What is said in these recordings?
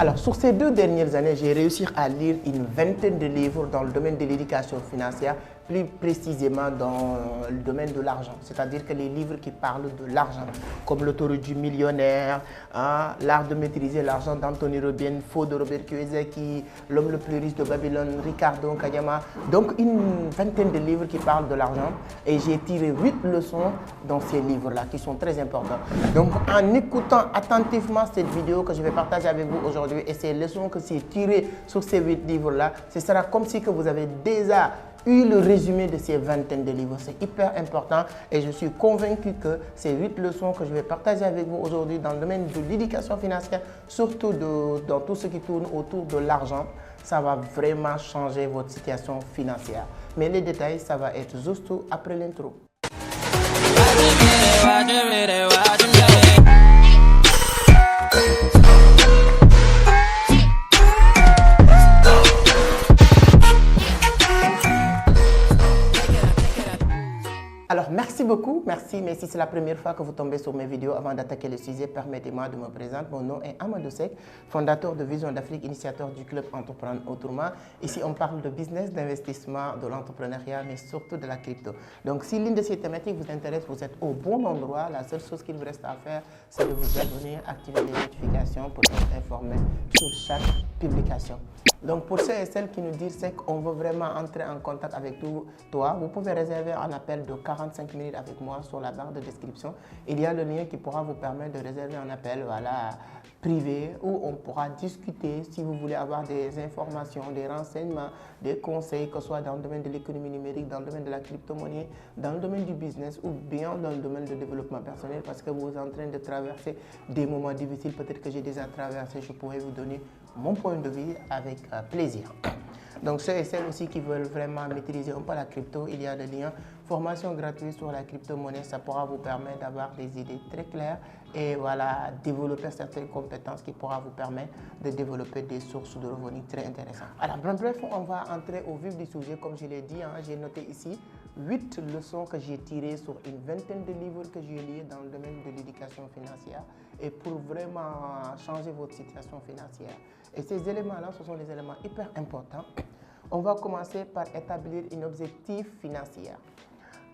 Alors, sur ces 2 dernières années, j'ai réussi à lire une vingtaine de livres dans le domaine de l'éducation financière, plus précisément dans le domaine de l'argent. C'est-à-dire que les livres qui parlent de l'argent, comme L'autoroute du millionnaire, L'art de maîtriser l'argent d'Anthony Robbins, Faux de Robert Kiyosaki, L'homme le plus riche de Babylone, Ricardo Kayama. Donc, une vingtaine de livres qui parlent de l'argent. Et j'ai tiré 8 leçons dans ces livres-là qui sont très importants. Donc, en écoutant attentivement cette vidéo que je vais partager avec vous aujourd'hui et ces leçons que j'ai tirées sur ces 8 livres-là, ce sera comme si que vous avez déjà eu le résumé de ces vingtaines de livres. C'est hyper important et je suis convaincu que ces 8 leçons que je vais partager avec vous aujourd'hui dans le domaine de l'éducation financière, surtout dans tout ce qui tourne autour de l'argent, ça va vraiment changer votre situation financière. Mais les détails, ça va être juste après l'intro. Alors, merci beaucoup, merci. Mais si c'est la première fois que vous tombez sur mes vidéos, avant d'attaquer le sujet, permettez-moi de me présenter. Mon nom est Amadou Seck, fondateur de Vision d'Afrique, initiateur du club Entreprendre Autrement. Ici, on parle de business, d'investissement, de l'entrepreneuriat, mais surtout de la crypto. Donc, si l'une de ces thématiques vous intéresse, vous êtes au bon endroit. La seule chose qu'il vous reste à faire, c'est de vous abonner, activer les notifications pour être informé sur chaque publication. Donc, pour ceux et celles qui nous disent qu'on veut vraiment entrer en contact avec toi, vous pouvez réserver un appel de 45 minutes avec moi sur la barre de description. Il y a le lien qui pourra vous permettre de réserver un appel privé où on pourra discuter si vous voulez avoir des informations, des renseignements, des conseils, que ce soit dans le domaine de l'économie numérique, dans le domaine de la crypto-monnaie, dans le domaine du business ou bien dans le domaine de développement personnel parce que vous êtes en train de traverser des moments difficiles. Peut-être que j'ai déjà traversé, je pourrais vous donner mon point de vue avec plaisir. Donc ceux et celles aussi qui veulent vraiment maîtriser un peu la crypto, il y a le lien formation gratuite sur la crypto-monnaie. Ça pourra vous permettre d'avoir des idées très claires et voilà, développer certaines compétences qui pourra vous permettre de développer des sources de revenus très intéressantes. Alors bref, on va entrer au vif du sujet. Comme je l'ai dit, j'ai noté ici 8 leçons que j'ai tirées sur une vingtaine de livres que j'ai liés dans le domaine de l'éducation financière et pour vraiment changer votre situation financière. Et ces éléments-là, ce sont des éléments hyper importants. On va commencer par établir un objectif financier.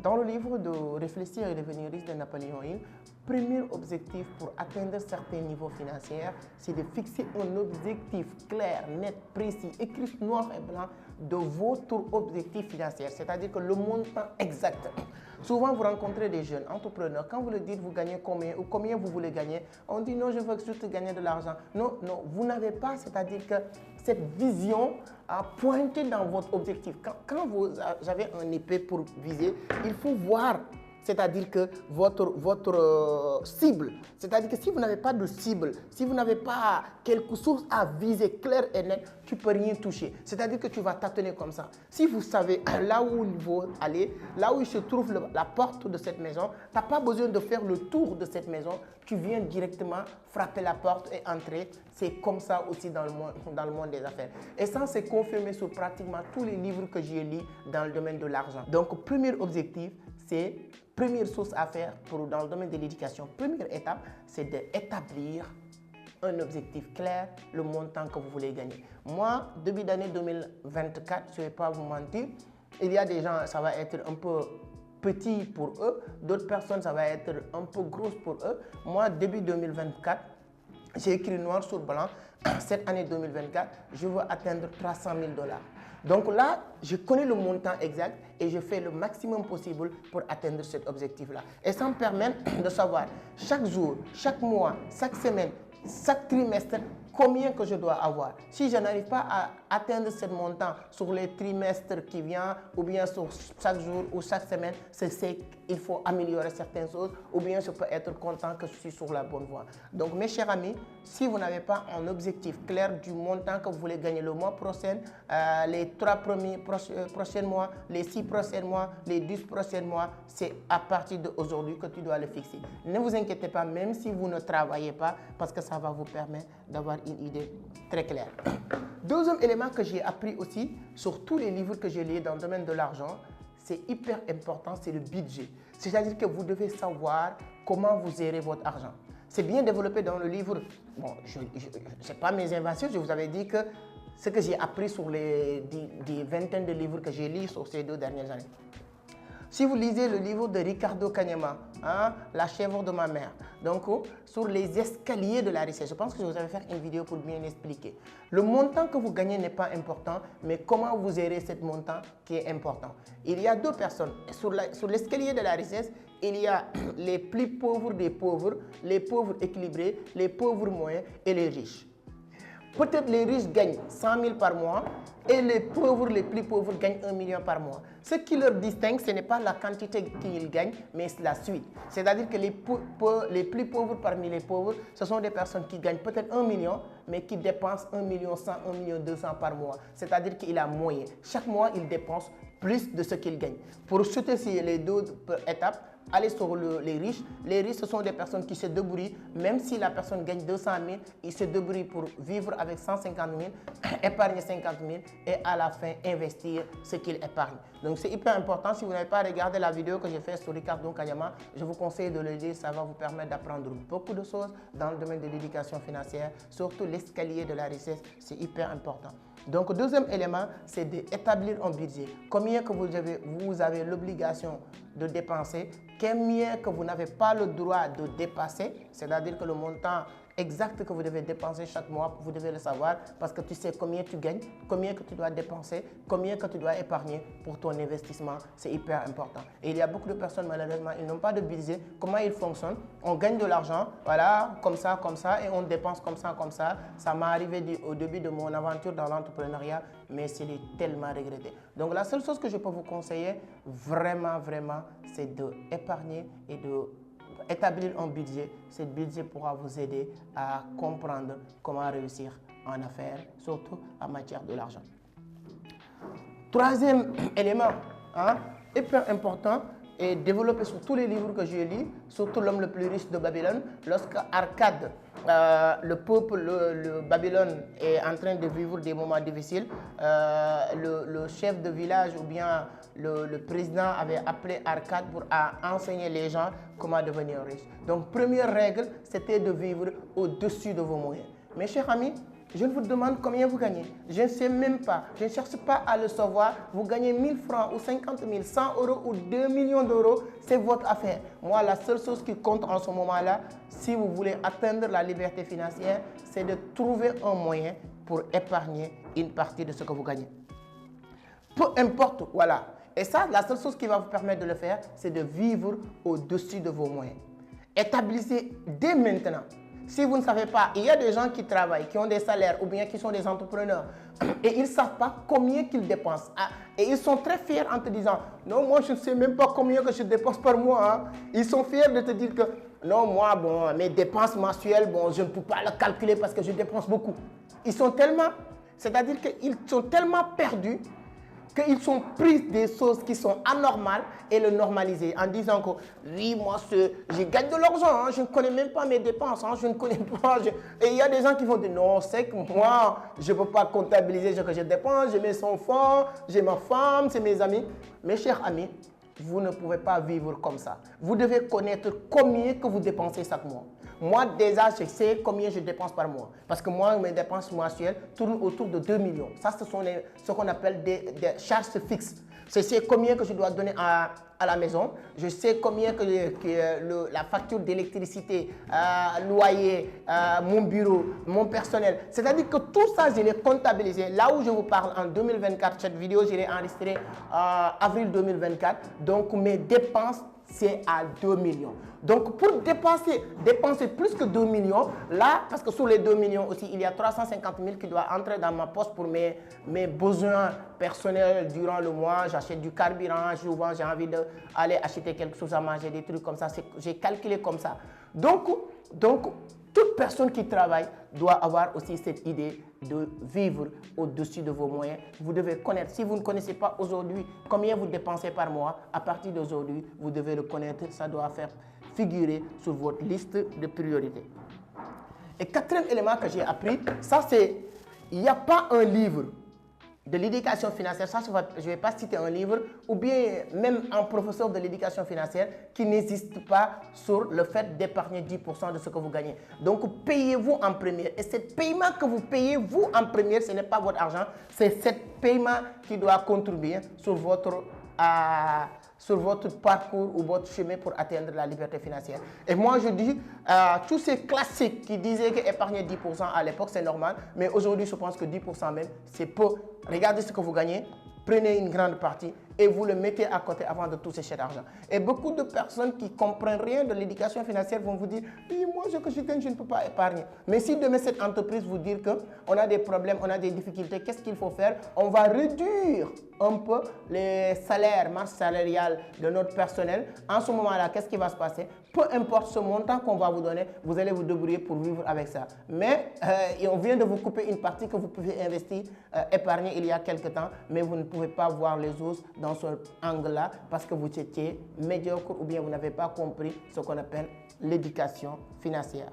Dans le livre de Réfléchir et devenir riche de Napoléon Hill, premier objectif pour atteindre certains niveaux financiers, c'est de fixer un objectif clair, net, précis, écrit noir et blanc de votre objectif financier, c'est-à-dire que le montant exact. Souvent, vous rencontrez des jeunes entrepreneurs, quand vous leur dites vous gagnez combien ou combien vous voulez gagner, on dit non, je veux juste gagner de l'argent. Non, non, vous n'avez pas, c'est-à-dire que cette vision à pointer dans votre objectif. Quand vous avez un épée pour viser, il faut voir, c'est-à-dire que votre cible, c'est-à-dire que si vous n'avez pas de cible, si vous n'avez pas quelque chose à viser clair et net, tu ne peux rien toucher. C'est-à-dire que tu vas tâtonner comme ça. Si vous savez là où il faut aller, là où il se trouve la porte de cette maison, tu n'as pas besoin de faire le tour de cette maison, tu viens directement frapper la porte et entrer. C'est comme ça aussi dans le monde des affaires. Et ça, c'est confirmé sur pratiquement tous les livres que j'ai lus dans le domaine de l'argent. Donc, premier objectif, c'est première chose à faire dans le domaine de l'éducation. Première étape, c'est d'établir un objectif clair, le montant que vous voulez gagner. Moi, début d'année 2024, je ne vais pas vous mentir, il y a des gens, ça va être un peu petit pour eux, d'autres personnes, ça va être un peu gros pour eux. Moi, début 2024, j'ai écrit noir sur blanc, cette année 2024, je veux atteindre 300 000 $. Donc là, je connais le montant exact et je fais le maximum possible pour atteindre cet objectif-là. Et ça me permet de savoir chaque jour, chaque mois, chaque semaine, chaque trimestre, combien que je dois avoir. Si je n'arrive pas à atteindre ce montant sur les trimestres qui viennent ou bien sur chaque jour ou chaque semaine, c'est qu'il faut améliorer certaines choses ou bien je peux être content que je suis sur la bonne voie. Donc mes chers amis, si vous n'avez pas un objectif clair du montant que vous voulez gagner le mois prochain, les 3 prochains mois, les 6 prochains mois, les 10 prochains mois, c'est à partir d'aujourd'hui que tu dois le fixer. Ne vous inquiétez pas, même si vous ne travaillez pas, parce que ça va vous permettre d'avoir une idée très claire. Deuxième élément que j'ai appris aussi sur tous les livres que j'ai lus dans le domaine de l'argent, c'est hyper important, c'est le budget. C'est-à-dire que vous devez savoir comment vous gérez votre argent. C'est bien développé dans le livre. Bon, ce n'est pas mes inventions, je vous avais dit que ce que j'ai appris sur les vingtaines de livres que j'ai lus sur ces 2 dernières années. Si vous lisez le livre de Ricardo Cagnama, hein, La chèvre de ma mère, donc sur les escaliers de la richesse, je pense que je vous avais fait une vidéo pour bien expliquer. Le montant que vous gagnez n'est pas important, mais comment vous gérez ce montant qui est important. Il y a 2 personnes. Sur l'escalier de la richesse, il y a les plus pauvres des pauvres, les pauvres équilibrés, les pauvres moyens et les riches. Peut-être les riches gagnent 100 000 par mois et les pauvres, les plus pauvres, gagnent 1 million par mois. Ce qui leur distingue, ce n'est pas la quantité qu'ils gagnent, mais la suite. C'est-à-dire que les plus pauvres parmi les pauvres, ce sont des personnes qui gagnent peut-être 1 million, mais qui dépensent 1 million 100, 1 million 200 par mois. C'est-à-dire qu'il a moyen. Chaque mois, il dépense plus de ce qu'il gagne. Pour chuter sur les 2 étapes, allez sur les riches. Les riches, ce sont des personnes qui se débrouillent. Même si la personne gagne 200 000, il se débrouille pour vivre avec 150 000, épargner 50 000 et à la fin investir ce qu'il épargne. Donc c'est hyper important. Si vous n'avez pas regardé la vidéo que j'ai faite sur Ricardo Cagnama, je vous conseille de le lire. Ça va vous permettre d'apprendre beaucoup de choses dans le domaine de l'éducation financière, surtout l'escalier de la richesse. C'est hyper important. Donc, deuxième élément, c'est d'établir un budget. Combien que vous avez l'obligation de dépenser, combien que vous n'avez pas le droit de dépasser, c'est-à-dire que le montant exact que vous devez dépenser chaque mois, vous devez le savoir parce que tu sais combien tu gagnes, combien que tu dois dépenser, combien que tu dois épargner pour ton investissement. C'est hyper important. Et il y a beaucoup de personnes, malheureusement, ils n'ont pas de budget. Comment ils fonctionnent? On gagne de l'argent, voilà, comme ça, et on dépense comme ça, comme ça. Ça m'est arrivé au début de mon aventure dans l'entrepreneuriat, mais c'est tellement regretté. Donc, la seule chose que je peux vous conseiller, vraiment, c'est d'épargner et d'établir un budget. Ce budget pourra vous aider à comprendre comment réussir en affaires, surtout en matière de l'argent. Troisième élément, hyper important, et développé sur tous les livres que j'ai lus, surtout L'homme le plus riche de Babylone, lorsque Arcade, le peuple, le Babylone est en train de vivre des moments difficiles, le chef de village ou bien le président avait appelé Arcade pour enseigner les gens comment devenir riche. Donc, première règle, c'était de vivre au-dessus de vos moyens. Mes chers amis, je vous demande combien vous gagnez. Je ne sais même pas, je ne cherche pas à le savoir. Vous gagnez 1000 francs ou 50 000, 100 euros ou 2 millions d'euros, c'est votre affaire. Moi, la seule chose qui compte en ce moment-là, si vous voulez atteindre la liberté financière, c'est de trouver un moyen pour épargner une partie de ce que vous gagnez. Peu importe, voilà. Et ça, la seule chose qui va vous permettre de le faire, c'est de vivre au-dessus de vos moyens. Établissez dès maintenant. Si vous ne savez pas, il y a des gens qui travaillent, qui ont des salaires ou bien qui sont des entrepreneurs et ils ne savent pas combien qu'ils dépensent. Et ils sont très fiers en te disant « Non, moi je ne sais même pas combien que je dépense par mois. » Ils sont fiers de te dire que « Non, moi, bon, mes dépenses mensuelles, bon, je ne peux pas le calculer parce que je dépense beaucoup. » Ils sont tellement, c'est-à-dire qu'ils sont tellement perdus qu'ils sont pris des choses qui sont anormales et le normaliser en disant que oui, moi, je gagne de l'argent, je ne connais même pas mes dépenses, je ne connais pas. Et il y a des gens qui vont dire non, c'est que moi, je ne peux pas comptabiliser ce que je dépense, j'ai mes enfants, j'ai ma femme, c'est mes amis. Mes chers amis, vous ne pouvez pas vivre comme ça. Vous devez connaître combien que vous dépensez chaque mois. Moi, déjà, je sais combien je dépense par mois. Parce que moi, mes dépenses mensuelles tournent autour de 2 millions. Ça, ce sont ce qu'on appelle des charges fixes. Je sais combien que je dois donner à la maison. Je sais combien que la facture d'électricité, loyer, mon bureau, mon personnel. C'est-à-dire que tout ça, je l'ai comptabilisé. Là où je vous parle en 2024, cette vidéo, je l'ai enregistrée en avril 2024. Donc, mes dépenses, c'est à 2 millions. Donc, pour dépenser plus que 2 millions, là, parce que sur les 2 millions aussi, il y a 350 000 qui doivent entrer dans ma poche pour mes besoins personnels durant le mois. J'achète du carburant, souvent j'ai envie d'aller acheter quelque chose à manger, des trucs comme ça. J'ai calculé comme ça. Donc, toute personne qui travaille doit avoir aussi cette idée de vivre au-dessus de vos moyens. Vous devez connaître. Si vous ne connaissez pas aujourd'hui combien vous dépensez par mois, à partir d'aujourd'hui, vous devez le connaître. Ça doit faire figurer sur votre liste de priorités. Et quatrième élément que j'ai appris, ça c'est, il n'y a pas un livre de l'éducation financière, ça je ne vais pas citer un livre, ou bien même un professeur de l'éducation financière qui n'existe pas sur le fait d'épargner 10% de ce que vous gagnez. Donc payez-vous en première. Et ce paiement que vous payez vous en première, ce n'est pas votre argent, c'est ce paiement qui doit contribuer sur votre parcours ou votre chemin pour atteindre la liberté financière. Et moi, je dis, tous ces classiques qui disaient qu'épargner 10% à l'époque, c'est normal, mais aujourd'hui, je pense que 10% même, c'est peu. Regardez ce que vous gagnez, prenez une grande partie et vous le mettez à côté avant de toucher cet argent. Et beaucoup de personnes qui ne comprennent rien de l'éducation financière vont vous dire « Oui, moi, ce que je gagne, je ne peux pas épargner. » Mais si demain, cette entreprise vous dit qu'on a des problèmes, on a des difficultés, qu'est-ce qu'il faut faire? On va réduire un peu les salaires, masse salariale de notre personnel. En ce moment-là, qu'est-ce qui va se passer? Peu importe ce montant qu'on va vous donner, vous allez vous débrouiller pour vivre avec ça. Mais on vient de vous couper une partie que vous pouvez investir, épargner il y a quelque temps, mais vous ne pouvez pas voir les os dans ce angle-là parce que vous étiez médiocre ou bien vous n'avez pas compris ce qu'on appelle l'éducation financière.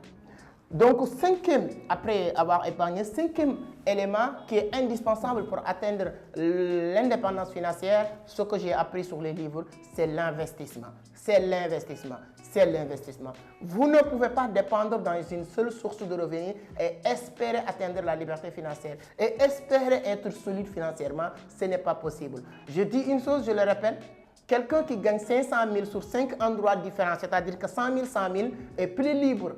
Donc, cinquième, après avoir épargné, cinquième élément qui est indispensable pour atteindre l'indépendance financière, ce que j'ai appris sur les livres, c'est l'investissement. C'est l'investissement. C'est l'investissement. Vous ne pouvez pas dépendre dans une seule source de revenus et espérer atteindre la liberté financière et espérer être solide financièrement, ce n'est pas possible. Je dis une chose, je le répète, quelqu'un qui gagne 500 000 sur 5 endroits différents, c'est-à-dire que 100 000 est plus libre,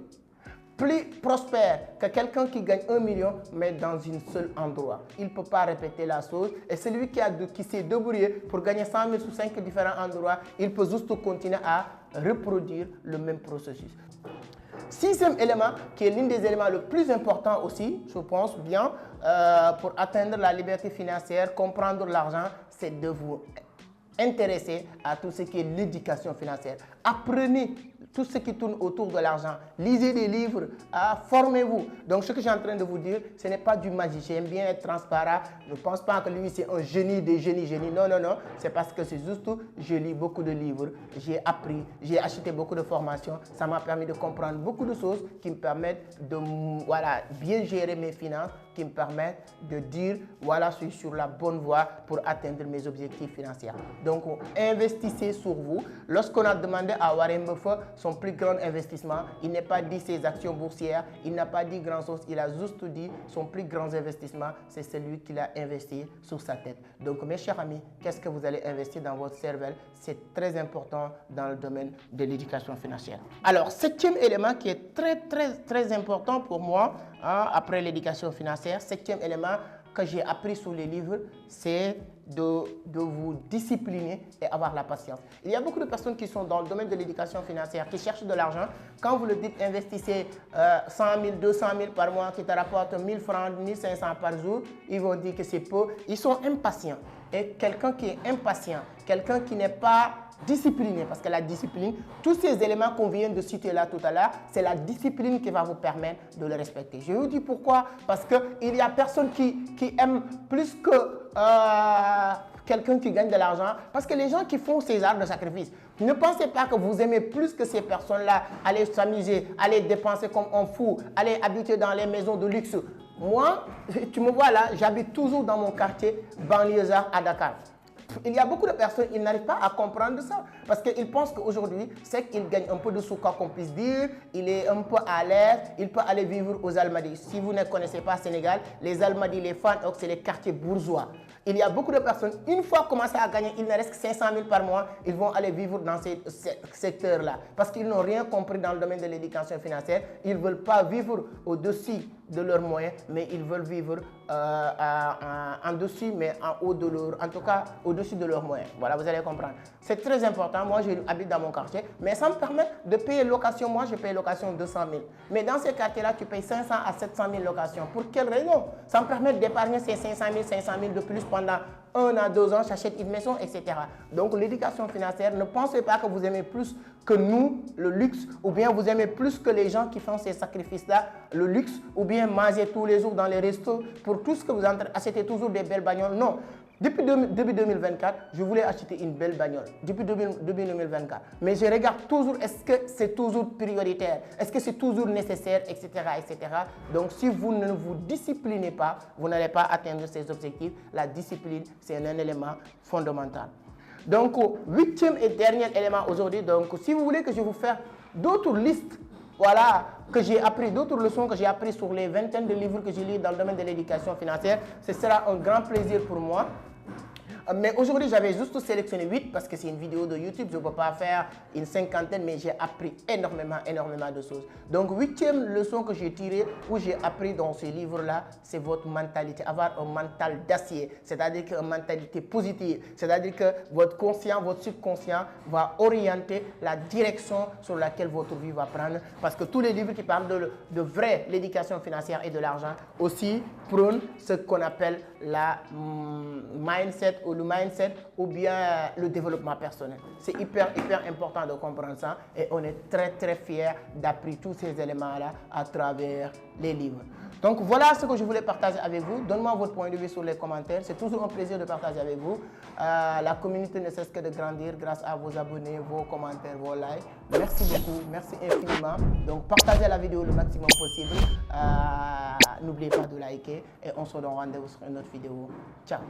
plus prospère que quelqu'un qui gagne 1 million, mais dans un seul endroit. Il ne peut pas répéter la chose. Et celui qui s'est débrouillé pour gagner 100 000 sur 5 différents endroits, il peut juste continuer à reproduire le même processus. Sixième élément, qui est l'un des éléments les plus importants aussi, je pense bien, pour atteindre la liberté financière, comprendre l'argent, c'est de vous intéresser à tout ce qui est l'éducation financière. Apprenez tout ce qui tourne autour de l'argent. Lisez des livres, formez-vous. Donc, ce que j'ai en train de vous dire, ce n'est pas du magie. J'aime bien être transparent. Ne pense pas que lui, c'est un génie des génies. Non, non, non. C'est parce que c'est juste, je lis beaucoup de livres, j'ai appris, j'ai acheté beaucoup de formations. Ça m'a permis de comprendre beaucoup de choses qui me permettent de bien gérer mes finances, qui me permettent de dire, voilà, je suis sur la bonne voie pour atteindre mes objectifs financiers. Donc, investissez sur vous. Lorsqu'on a demandé à Warren Buffett son plus grand investissement, il n'a pas dit ses actions boursières, il n'a pas dit grand chose, il a juste dit son plus grand investissement, c'est celui qu'il a investi sur sa tête. Donc, mes chers amis, qu'est-ce que vous allez investir dans votre cervelle? C'est très important dans le domaine de l'éducation financière. Alors, septième élément qui est très important pour moi, après l'éducation financière, septième élément que j'ai appris sur les livres, c'est de vous discipliner et avoir la patience. Il y a beaucoup de personnes qui sont dans le domaine de l'éducation financière, qui cherchent de l'argent. Quand vous leur dites investissez 100 000, 200 000 par mois, qui te rapportent 1000 francs, 1500 par jour, ils vont dire que c'est peu. Ils sont impatients. Et quelqu'un qui est impatient, quelqu'un qui n'est pas discipliné, parce que la discipline, tous ces éléments qu'on vient de citer là tout à l'heure, c'est la discipline qui va vous permettre de le respecter. Je vous dis pourquoi, parce qu'il y a personne qui aime plus que quelqu'un qui gagne de l'argent, parce que les gens qui font ces arts de sacrifice, ne pensez pas que vous aimez plus que ces personnes-là, aller s'amuser, aller dépenser comme un fou, aller habiter dans les maisons de luxe. Moi, tu me vois là, j'habite toujours dans mon quartier banlieusard à Dakar. Il y a beaucoup de personnes, ils n'arrivent pas à comprendre ça parce qu'ils pensent qu'aujourd'hui, c'est qu'il gagne un peu de sous, quoi qu'on puisse dire, il est un peu à l'aise, il peut aller vivre aux Almadies. Si vous ne connaissez pas Sénégal, les Almadies, les Fann, c'est les quartiers bourgeois. Il y a beaucoup de personnes, une fois commencé à gagner, il ne reste que 500 000 par mois, ils vont aller vivre dans ces secteurs-là parce qu'ils n'ont rien compris dans le domaine de l'éducation financière. Ils ne veulent pas vivre au-dessus de leurs moyens, mais ils veulent vivre en dessus, mais en haut de leur, en tout cas au-dessus de leurs moyens. Voilà, vous allez comprendre. C'est très important. Moi, j'habite dans mon quartier, mais ça me permet de payer location. Moi, je paye location 200 000. Mais dans ces quartiers-là, tu payes 500 à 700 000 locations. Pour quelle raison? Ça me permet d'épargner ces 500 000 de plus pendant 1 à 2 ans, j'achète une maison, etc. Donc, l'éducation financière, ne pensez pas que vous aimez plus que nous, le luxe, ou bien vous aimez plus que les gens qui font ces sacrifices-là, le luxe, ou bien manger tous les jours dans les restos, pour tout ce que vous achetez toujours des belles bagnoles. Non. Depuis début 2024, je voulais acheter une belle bagnole. Depuis début 2024. Mais je regarde toujours, est-ce que c'est toujours prioritaire? Est-ce que c'est toujours nécessaire, etc., etc. Donc, si vous ne vous disciplinez pas, vous n'allez pas atteindre ces objectifs. La discipline, c'est un élément fondamental. Donc, huitième et dernier élément aujourd'hui. Donc, si vous voulez que je vous fasse d'autres listes, voilà, que j'ai appris, d'autres leçons que j'ai apprises sur les vingtaines de livres que j'ai lus dans le domaine de l'éducation financière, ce sera un grand plaisir pour moi. Mais aujourd'hui, j'avais juste sélectionné 8 parce que c'est une vidéo de YouTube. Je ne peux pas faire une cinquantaine, mais j'ai appris énormément de choses. Donc, huitième leçon que j'ai tirée ou j'ai appris dans ce livre-là, c'est votre mentalité. Avoir un mental d'acier, c'est-à-dire une mentalité positive. C'est-à-dire que votre conscient, votre subconscient va orienter la direction sur laquelle votre vie va prendre. Parce que tous les livres qui parlent de vraie l'éducation financière et de l'argent aussi prônent ce qu'on appelle la mindset ou bien le développement personnel. C'est hyper important de comprendre ça et on est très fiers d'appris tous ces éléments-là à travers les livres. Donc voilà ce que je voulais partager avec vous. Donne-moi votre point de vue sur les commentaires. C'est toujours un plaisir de partager avec vous. La communauté ne cesse que de grandir grâce à vos abonnés, vos commentaires, vos likes. Merci beaucoup, merci infiniment. Donc partagez la vidéo le maximum possible. N'oubliez pas de liker et on se donne rendez-vous sur une autre vidéo. Ciao.